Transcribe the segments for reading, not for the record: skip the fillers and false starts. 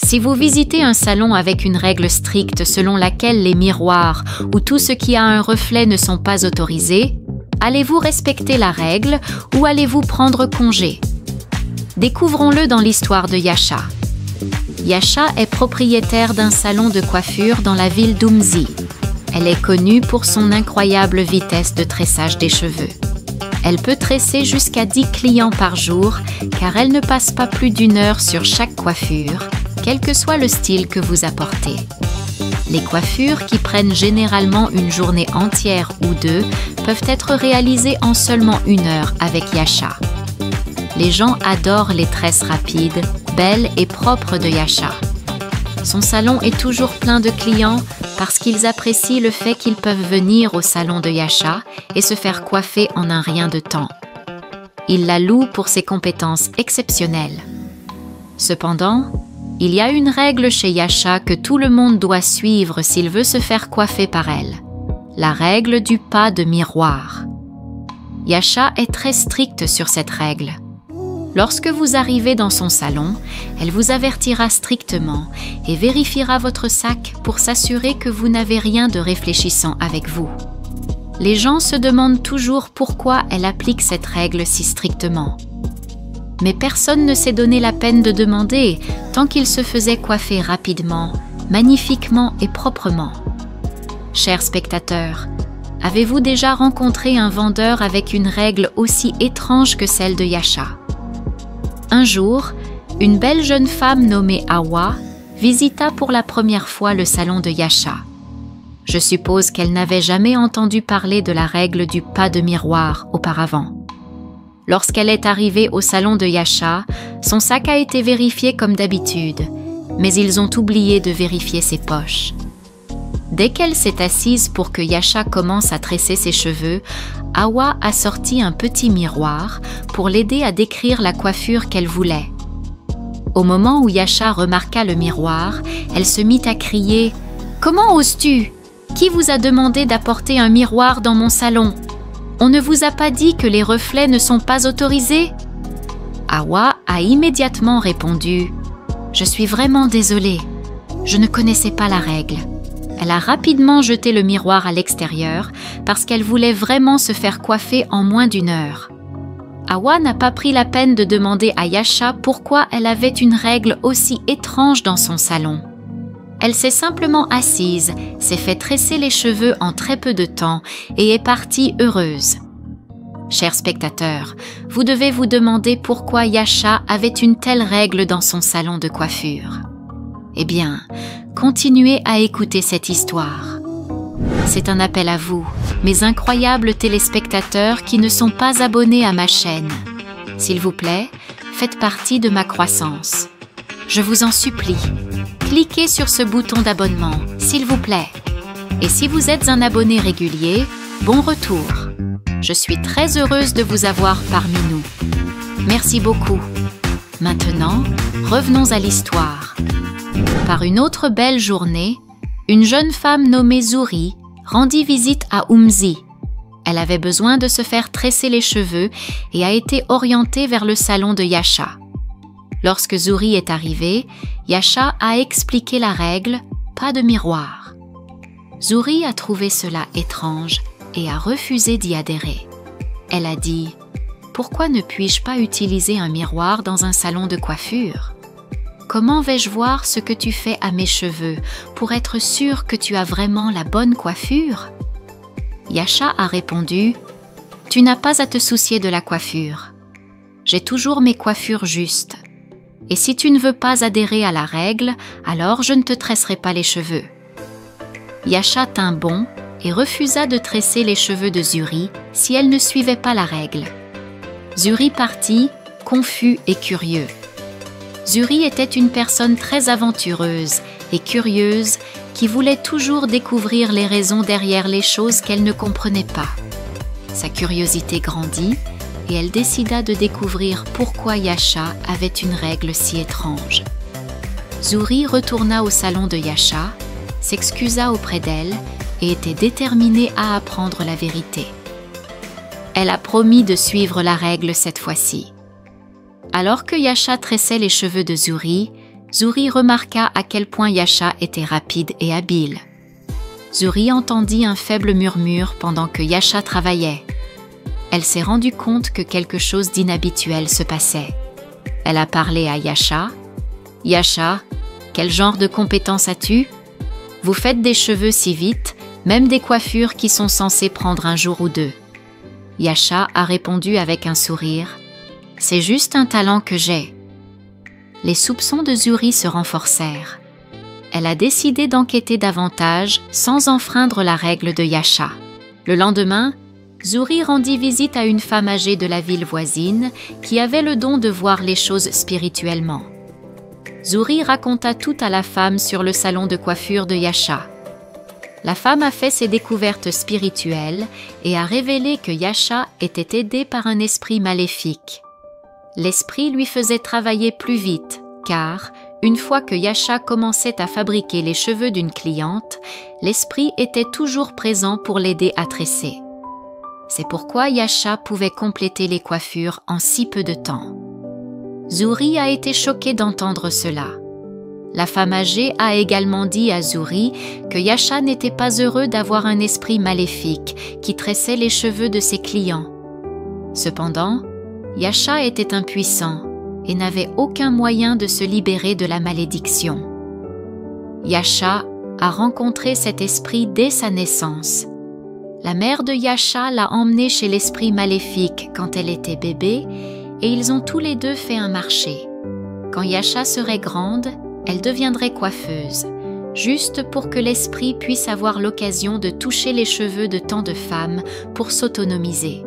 Si vous visitez un salon avec une règle stricte selon laquelle les miroirs ou tout ce qui a un reflet ne sont pas autorisés, allez-vous respecter la règle ou allez-vous prendre congé? Découvrons-le dans l'histoire de Yasha. Yasha est propriétaire d'un salon de coiffure dans la ville d'Umzi. Elle est connue pour son incroyable vitesse de tressage des cheveux. Elle peut tresser jusqu'à 10 clients par jour car elle ne passe pas plus d'1 heure sur chaque coiffure, quel que soit le style que vous apportez. Les coiffures, qui prennent généralement une journée entière ou 2, peuvent être réalisées en seulement 1 heure avec Yasha. Les gens adorent les tresses rapides, belles et propres de Yasha. Son salon est toujours plein de clients parce qu'ils apprécient le fait qu'ils peuvent venir au salon de Yasha et se faire coiffer en un rien de temps. Ils la louent pour ses compétences exceptionnelles. Cependant, il y a une règle chez Yasha que tout le monde doit suivre s'il veut se faire coiffer par elle. La règle du pas de miroir. Yasha est très stricte sur cette règle. Lorsque vous arrivez dans son salon, elle vous avertira strictement et vérifiera votre sac pour s'assurer que vous n'avez rien de réfléchissant avec vous. Les gens se demandent toujours pourquoi elle applique cette règle si strictement. Mais personne ne s'est donné la peine de demander tant qu'il se faisait coiffer rapidement, magnifiquement et proprement. Chers spectateurs, avez-vous déjà rencontré un vendeur avec une règle aussi étrange que celle de Yasha? Un jour, une belle jeune femme nommée Hawa visita pour la première fois le salon de Yasha. Je suppose qu'elle n'avait jamais entendu parler de la règle du pas de miroir auparavant. Lorsqu'elle est arrivée au salon de Yasha, son sac a été vérifié comme d'habitude, mais ils ont oublié de vérifier ses poches. Dès qu'elle s'est assise pour que Yasha commence à tresser ses cheveux, Hawa a sorti un petit miroir pour l'aider à décrire la coiffure qu'elle voulait. Au moment où Yasha remarqua le miroir, elle se mit à crier « Comment oses-tu? Qui vous a demandé d'apporter un miroir dans mon salon? On ne vous a pas dit que les reflets ne sont pas autorisés ?» Hawa a immédiatement répondu « Je suis vraiment désolée, je ne connaissais pas la règle. » Elle a rapidement jeté le miroir à l'extérieur parce qu'elle voulait vraiment se faire coiffer en moins d'1 heure. Hawa n'a pas pris la peine de demander à Yasha pourquoi elle avait une règle aussi étrange dans son salon. Elle s'est simplement assise, s'est fait tresser les cheveux en très peu de temps et est partie heureuse. Chers spectateurs, vous devez vous demander pourquoi Yasha avait une telle règle dans son salon de coiffure. Eh bien, continuez à écouter cette histoire. C'est un appel à vous, mes incroyables téléspectateurs qui ne sont pas abonnés à ma chaîne. S'il vous plaît, faites partie de ma croissance. Je vous en supplie, cliquez sur ce bouton d'abonnement, s'il vous plaît. Et si vous êtes un abonné régulier, bon retour. Je suis très heureuse de vous avoir parmi nous. Merci beaucoup. Maintenant, revenons à l'histoire. Par une autre belle journée, une jeune femme nommée Zuri rendit visite à Umzi. Elle avait besoin de se faire tresser les cheveux et a été orientée vers le salon de Yasha. Lorsque Zuri est arrivée, Yasha a expliqué la règle « pas de miroir ». Zuri a trouvé cela étrange et a refusé d'y adhérer. Elle a dit « Pourquoi ne puis-je pas utiliser un miroir dans un salon de coiffure ? Comment vais-je voir ce que tu fais à mes cheveux pour être sûre que tu as vraiment la bonne coiffure ?» Yasha a répondu « Tu n'as pas à te soucier de la coiffure. J'ai toujours mes coiffures justes. Et si tu ne veux pas adhérer à la règle, alors je ne te tresserai pas les cheveux. » Yasha tint bon et refusa de tresser les cheveux de Zuri si elle ne suivait pas la règle. Zuri partit, confus et curieux. Zuri était une personne très aventureuse et curieuse qui voulait toujours découvrir les raisons derrière les choses qu'elle ne comprenait pas. Sa curiosité grandit et elle décida de découvrir pourquoi Yasha avait une règle si étrange. Zuri retourna au salon de Yasha, s'excusa auprès d'elle et était déterminée à apprendre la vérité. Elle a promis de suivre la règle cette fois-ci. Alors que Yasha tressait les cheveux de Zuri, Zuri remarqua à quel point Yasha était rapide et habile. Zuri entendit un faible murmure pendant que Yasha travaillait. Elle s'est rendue compte que quelque chose d'inhabituel se passait. Elle a parlé à Yasha. « Yasha, quel genre de compétences as-tu? Vous faites des cheveux si vite, même des coiffures qui sont censées prendre un jour ou deux. » Yasha a répondu avec un sourire. « C'est juste un talent que j'ai. » Les soupçons de Zuri se renforcèrent. Elle a décidé d'enquêter davantage sans enfreindre la règle de Yasha. Le lendemain, Zuri rendit visite à une femme âgée de la ville voisine qui avait le don de voir les choses spirituellement. Zuri raconta tout à la femme sur le salon de coiffure de Yasha. La femme a fait ses découvertes spirituelles et a révélé que Yasha était aidé par un esprit maléfique. L'esprit lui faisait travailler plus vite, car, une fois que Yasha commençait à fabriquer les cheveux d'une cliente, l'esprit était toujours présent pour l'aider à tresser. C'est pourquoi Yasha pouvait compléter les coiffures en si peu de temps. Zuri a été choquée d'entendre cela. La femme âgée a également dit à Zuri que Yasha n'était pas heureux d'avoir un esprit maléfique qui tressait les cheveux de ses clients. Cependant, Yasha était impuissant et n'avait aucun moyen de se libérer de la malédiction. Yasha a rencontré cet esprit dès sa naissance. La mère de Yasha l'a emmenée chez l'esprit maléfique quand elle était bébé et ils ont tous les deux fait un marché. Quand Yasha serait grande, elle deviendrait coiffeuse, juste pour que l'esprit puisse avoir l'occasion de toucher les cheveux de tant de femmes pour s'autonomiser.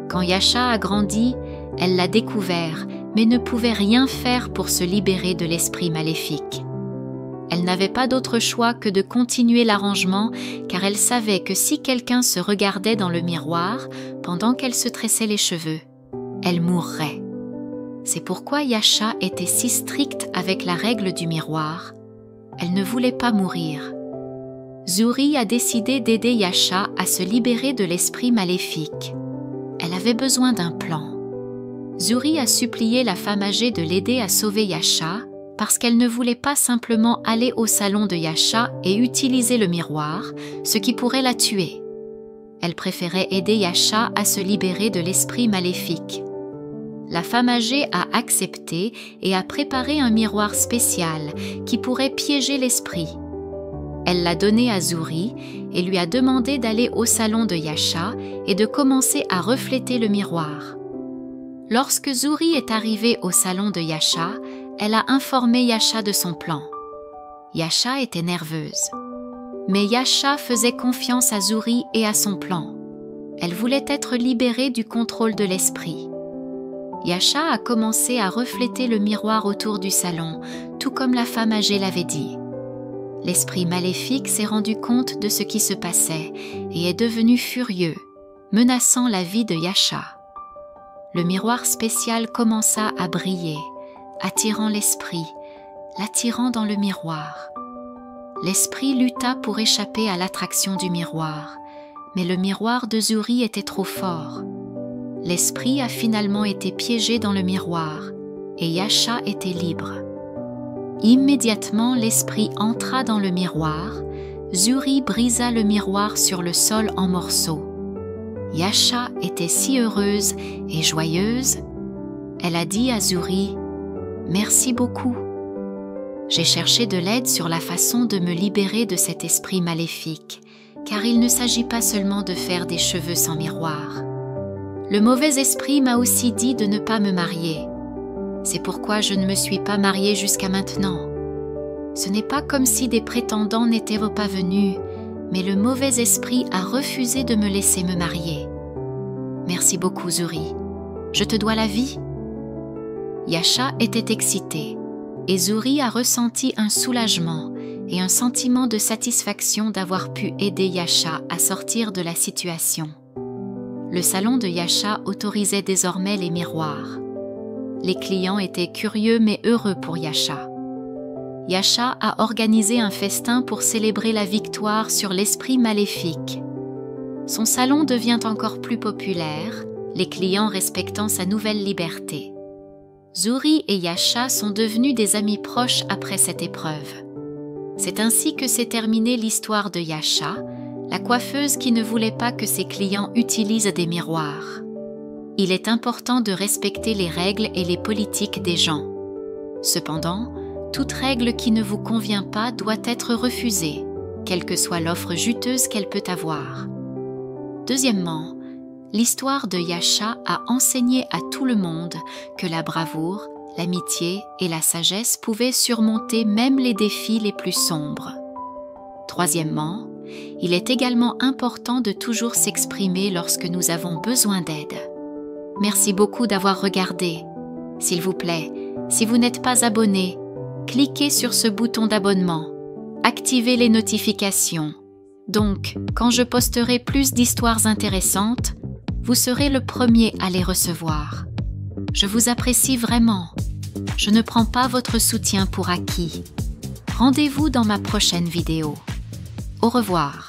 Quand Yasha a grandi, elle l'a découvert, mais ne pouvait rien faire pour se libérer de l'esprit maléfique. Elle n'avait pas d'autre choix que de continuer l'arrangement, car elle savait que si quelqu'un se regardait dans le miroir pendant qu'elle se tressait les cheveux, elle mourrait. C'est pourquoi Yasha était si stricte avec la règle du miroir. Elle ne voulait pas mourir. Zuri a décidé d'aider Yasha à se libérer de l'esprit maléfique. Elle avait besoin d'un plan. Zuri a supplié la femme âgée de l'aider à sauver Yasha parce qu'elle ne voulait pas simplement aller au salon de Yasha et utiliser le miroir, ce qui pourrait la tuer. Elle préférait aider Yasha à se libérer de l'esprit maléfique. La femme âgée a accepté et a préparé un miroir spécial qui pourrait piéger l'esprit. Elle l'a donné à Zuri et lui a demandé d'aller au salon de Yasha et de commencer à refléter le miroir. Lorsque Zuri est arrivée au salon de Yasha, elle a informé Yasha de son plan. Yasha était nerveuse. Mais Yasha faisait confiance à Zuri et à son plan. Elle voulait être libérée du contrôle de l'esprit. Yasha a commencé à refléter le miroir autour du salon, tout comme la femme âgée l'avait dit. L'esprit maléfique s'est rendu compte de ce qui se passait et est devenu furieux, menaçant la vie de Yasha. Le miroir spécial commença à briller, attirant l'esprit, l'attirant dans le miroir. L'esprit lutta pour échapper à l'attraction du miroir, mais le miroir de Zuri était trop fort. L'esprit a finalement été piégé dans le miroir et Yasha était libre. Immédiatement, l'esprit entra dans le miroir. Zuri brisa le miroir sur le sol en morceaux. Yasha était si heureuse et joyeuse. Elle a dit à Zuri « Merci beaucoup. J'ai cherché de l'aide sur la façon de me libérer de cet esprit maléfique, car il ne s'agit pas seulement de faire des cheveux sans miroir. Le mauvais esprit m'a aussi dit de ne pas me marier. C'est pourquoi je ne me suis pas mariée jusqu'à maintenant. Ce n'est pas comme si des prétendants n'étaient pas venus, mais le mauvais esprit a refusé de me laisser me marier. Merci beaucoup, Zuri. Je te dois la vie. » Yasha était excitée, et Zuri a ressenti un soulagement et un sentiment de satisfaction d'avoir pu aider Yasha à sortir de la situation. Le salon de Yasha autorisait désormais les miroirs. Les clients étaient curieux mais heureux pour Yasha. Yasha a organisé un festin pour célébrer la victoire sur l'esprit maléfique. Son salon devient encore plus populaire, les clients respectant sa nouvelle liberté. Zuri et Yasha sont devenus des amis proches après cette épreuve. C'est ainsi que s'est terminée l'histoire de Yasha, la coiffeuse qui ne voulait pas que ses clients utilisent des miroirs. Il est important de respecter les règles et les politiques des gens. Cependant, toute règle qui ne vous convient pas doit être refusée, quelle que soit l'offre juteuse qu'elle peut avoir. Deuxièmement, l'histoire de Yasha a enseigné à tout le monde que la bravoure, l'amitié et la sagesse pouvaient surmonter même les défis les plus sombres. Troisièmement, il est également important de toujours s'exprimer lorsque nous avons besoin d'aide. Merci beaucoup d'avoir regardé. S'il vous plaît, si vous n'êtes pas abonné, cliquez sur ce bouton d'abonnement. Activez les notifications. Donc, quand je posterai plus d'histoires intéressantes, vous serez le premier à les recevoir. Je vous apprécie vraiment. Je ne prends pas votre soutien pour acquis. Rendez-vous dans ma prochaine vidéo. Au revoir.